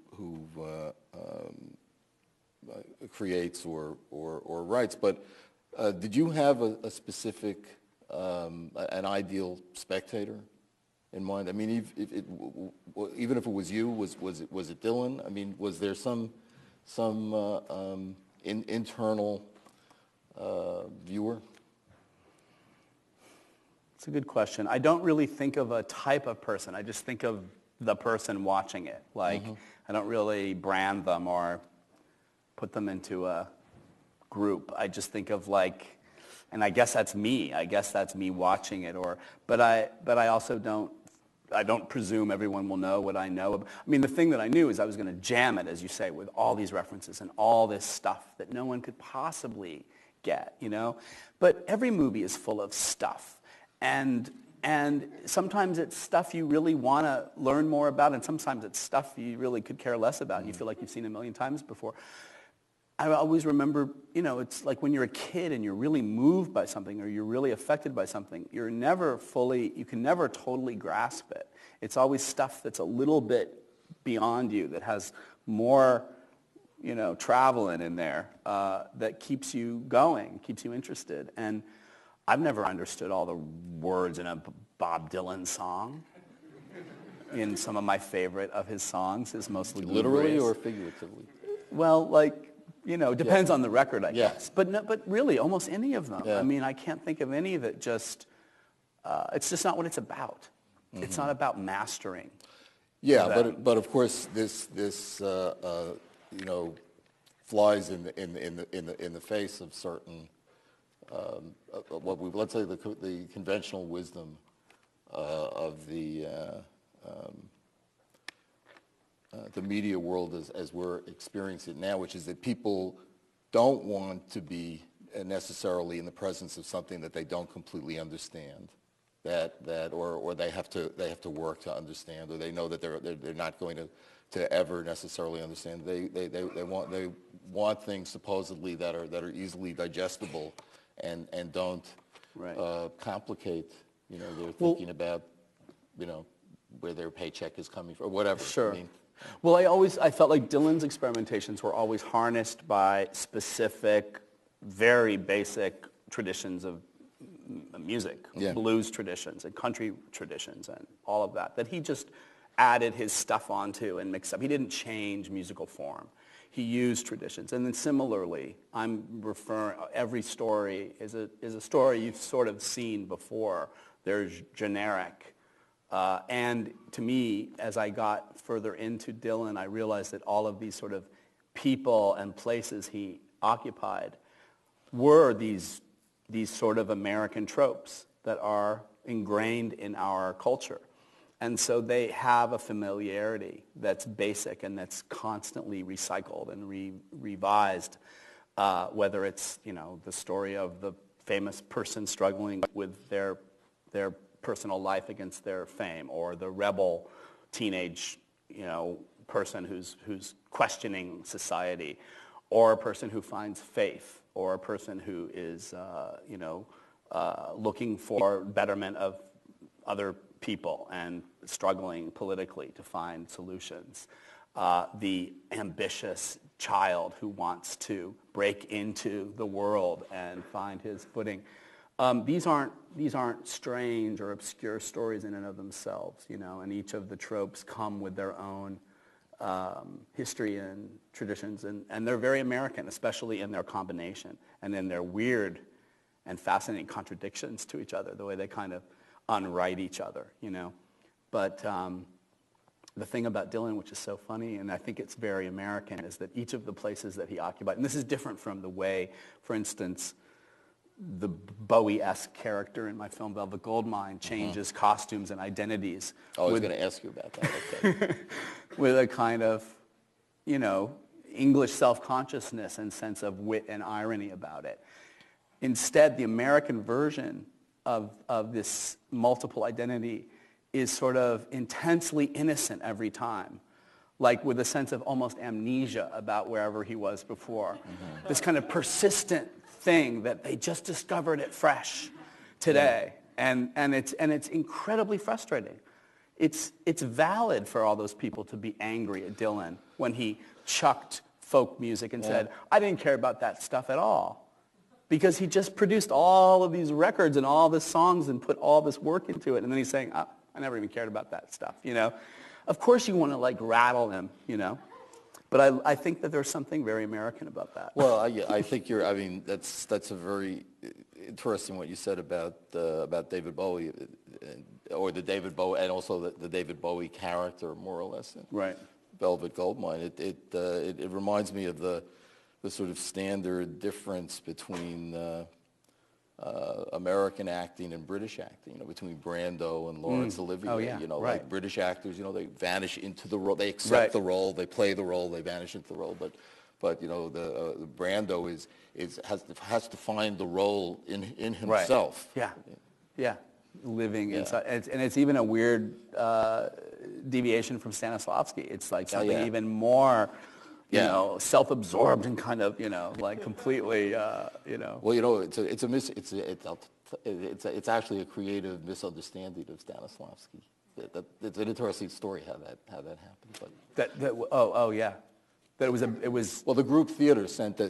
creates or writes. But did you have a specific an ideal spectator in mind? I mean, even if it was you, was it Dylan? I mean, was there some internal viewer? It's a good question. I don't really think of a type of person. I just think of the person watching it. Like, I don't really brand them or put them into a group. I just think of, like, And I guess that's me. I guess that's me watching it. But I also don't presume everyone will know what I know. I mean, the thing that I knew is I was going to jam it, as you say, with all these references and all this stuff that no one could possibly get, you know? But every movie is full of stuff. And sometimes it's stuff you really want to learn more about, and sometimes it's stuff you really could care less about, and you feel like you've seen a million times before. I always remember, you know, it's like when you're a kid and you're really moved by something or you're really affected by something, you can never totally grasp it. It's always stuff that's a little bit beyond you, that has more, you know, traveling in there, that keeps you going, keeps you interested. And I've never understood all the words in a Bob Dylan song. In some of my favorite of his songs is mostly Literally or figuratively? Well, like, you know, depends on the record, I guess. But really, almost any of them. Yeah. I mean, I can't think of any that just, it's just not what it's about. Mm-hmm. It's not about mastering. Yeah, but of course, this you know, flies in the face of certain let's say the conventional wisdom of the media world as we're experiencing it now, which is that people don't want to be necessarily in the presence of something that they don't completely understand, or they have to work to understand, or they know that they're not going to ever necessarily understand. They want things supposedly that are easily digestible and don't complicate, you know, their thinking about, you know, where their paycheck is coming from, or whatever. Sure. I mean, well, I felt like Dylan's experimentations were always harnessed by specific, very basic traditions of music, blues traditions and country traditions and all of that he just added his stuff onto and mixed up. He didn't change musical form. He used traditions. And then similarly, I'm referring, every story is a story you've sort of seen before. There's generic. And to me, as I got further into Dylan, I realized that all of these sort of people and places he occupied were these sort of American tropes that are ingrained in our culture. And so they have a familiarity that's basic and that's constantly recycled and revised, whether it's, you know, the story of the famous person struggling with their personal life against their fame, or the rebel teenage, you know, person who's questioning society, or a person who finds faith, or a person who is, looking for betterment of other people and struggling politically to find solutions. The ambitious child who wants to break into the world and find his footing. These aren't strange or obscure stories in and of themselves, you know, and each of the tropes come with their own history and traditions, and they're very American, especially in their combination and in their weird and fascinating contradictions to each other, the way they kind of unwrite each other, you know. But the thing about Dylan, which is so funny, and I think it's very American, is that each of the places that he occupied, and this is different from the way, for instance, the Bowie-esque character in my film Velvet Goldmine changes costumes and identities. I was going to ask you about that. Okay. With a kind of, you know, English self-consciousness and sense of wit and irony about it. Instead, the American version of this multiple identity is sort of intensely innocent every time, like with a sense of almost amnesia about wherever he was before. Mm-hmm. This kind of persistent thing that they just discovered it fresh today. Yeah. And it's incredibly frustrating. It's valid for all those people to be angry at Dylan when he chucked folk music and said, I didn't care about that stuff at all. Because he just produced all of these records and all these songs and put all this work into it. And then he's saying, oh, I never even cared about that stuff, you know. Of course you want to, like, rattle him, you know. But I think that there's something very American about that. Well, I think that's a very interesting what you said about David Bowie, or the David Bowie, and also the David Bowie character, more or less. Right. Velvet Goldmine. It reminds me of the sort of standard difference between American acting and British acting, between Brando and Laurence Olivier. Oh, yeah. Right. Like British actors, they vanish into the role, they accept the role, they play the role, they vanish into the role. But the Brando has to find the role in himself. Right. Yeah. Living inside, and it's even a weird deviation from Stanislavski. It's like something even more. Self-absorbed and kind of, like completely, Well, it's actually a creative misunderstanding of Stanislavski. It's an interesting story how that happened. But that it was. Well, the group theater sent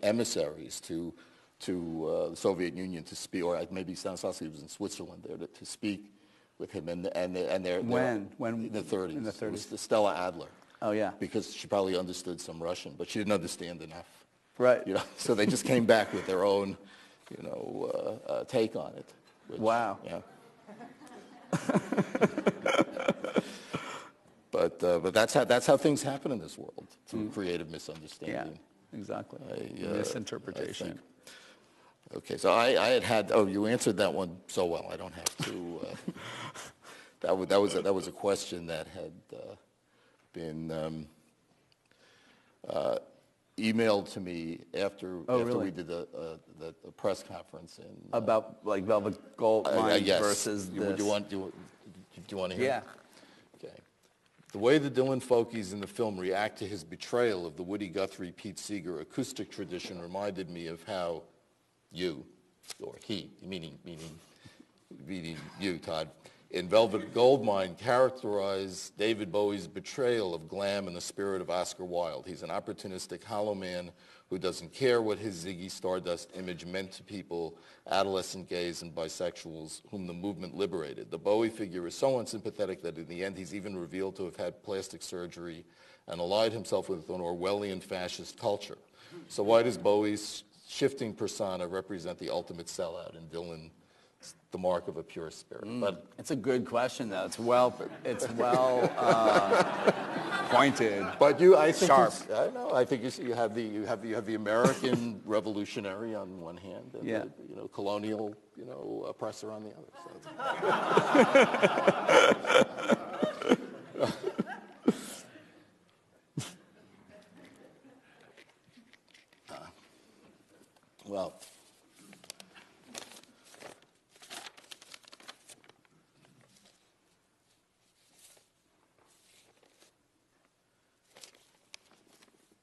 emissaries to the Soviet Union to speak, or maybe Stanislavski was in Switzerland there to speak with him, and they're when in the 30s. In the 30s. It was Stella Adler. Oh, yeah. Because she probably understood some Russian, but she didn't understand enough. Right. So they just came back with their own, take on it. Wow. Yeah. But that's how things happen in this world, through creative misunderstanding. Yeah, exactly. Misinterpretation. Okay, so I had. Oh, you answered that one so well. I don't have to. That was a question that had been emailed to me after we did the press conference about like Velvet Goldmine yes. versus this. Do you want to hear? Yeah. Okay. The way the Dylan Folkies in the film react to his betrayal of the Woody Guthrie, Pete Seeger acoustic tradition reminded me of how you, or he, meaning you, Todd, in Velvet Goldmine characterized David Bowie's betrayal of glam in the spirit of Oscar Wilde. He's an opportunistic hollow man who doesn't care what his Ziggy Stardust image meant to people, adolescent gays and bisexuals whom the movement liberated. The Bowie figure is so unsympathetic that in the end he's even revealed to have had plastic surgery and allied himself with an Orwellian fascist culture. So why does Bowie's shifting persona represent the ultimate sellout in Dylan, the mark of a pure spirit? But it's a good question, though. It's well pointed. But I think sharp. I know. I think you have the American revolutionary on one hand, and the colonial oppressor on the other. So. Well.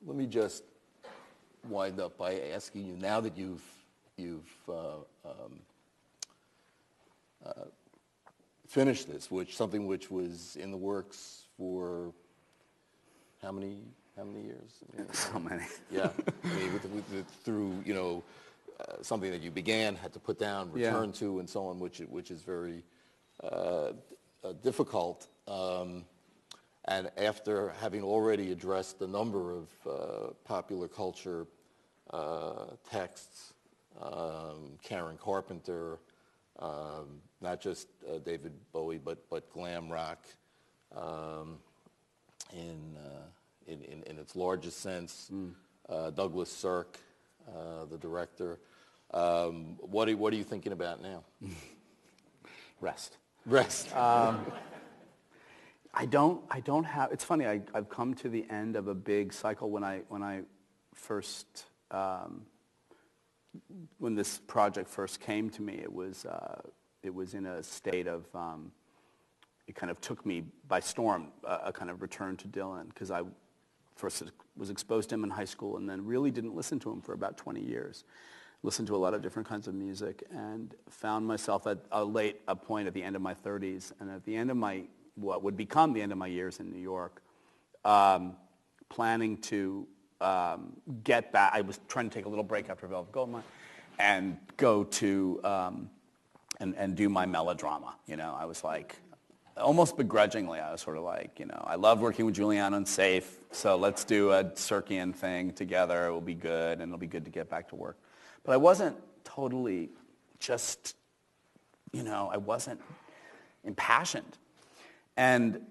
Let me just wind up by asking you, now that you've finished this, something which was in the works for how many years? So many. Yeah, I mean, through something that you began, had to put down, return to, and so on, which is very difficult. And after having already addressed a number of popular culture texts, Karen Carpenter, not just David Bowie, but glam rock in its largest sense, Douglas Sirk, the director. What are you thinking about now? Rest. I don't have. It's funny. I've come to the end of a big cycle. When I first when this project first came to me, it was in a state of. It kind of took me by storm. A kind of return to Dylan, because I first was exposed to him in high school and then really didn't listen to him for about 20 years. Listened to a lot of different kinds of music and found myself at a point at the end of my 30s and at the end of what would become the end of my years in New York, planning to get back. I was trying to take a little break after Velvet Goldmine and go to and do my melodrama. I was like, almost begrudgingly, I was sort of like, I love working with Juliana and Safe, so let's do a Sirkian thing together. It will be good, and it'll be good to get back to work. But I wasn't totally just, I wasn't impassioned. And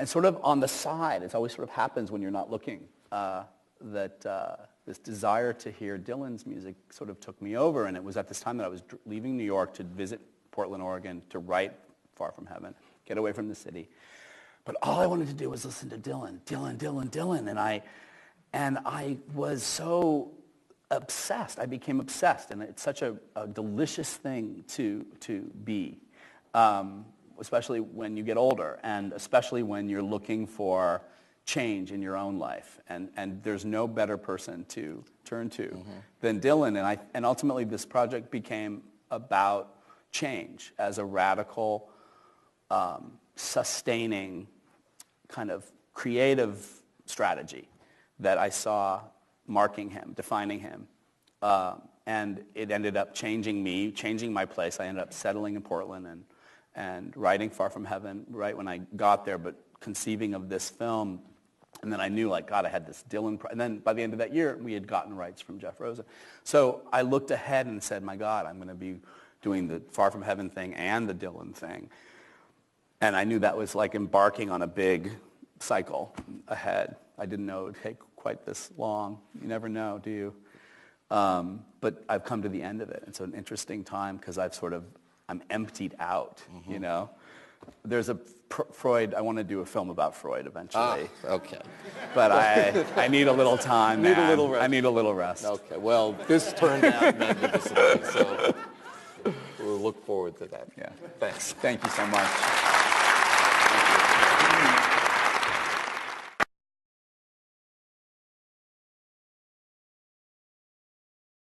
sort of on the side, it always sort of happens when you're not looking, this desire to hear Dylan's music sort of took me over, and it was at this time that I was leaving New York to visit Portland, Oregon, to write Far From Heaven, get away from the city. But all I wanted to do was listen to Dylan, and I was so obsessed. I became obsessed, and it's such a delicious thing to be, especially when you get older, and especially when you're looking for change in your own life, and there's no better person to turn to than Dylan, and ultimately this project became about change as a radical, sustaining kind of creative strategy that I saw marking him, defining him, and it ended up changing me, changing my place. I ended up settling in Portland and writing Far From Heaven right when I got there, but conceiving of this film. And then I knew, like, God, I had this Dylan. And then by the end of that year, we had gotten rights from Jeff Rosa. So I looked ahead and said, my God, I'm going to be doing the Far From Heaven thing and the Dylan thing. And I knew that was like embarking on a big cycle ahead. I didn't know it would take quite this long. You never know, do you? But I've come to the end of it. It's an interesting time because I'm emptied out, you know? There's a Freud, I want to do a film about Freud eventually. Okay. But I need a little time, Need a man. little rest. I need a little rest. Okay, well, this turned out magnificently, so we'll look forward to that. Yeah. Thanks. Thank you so much.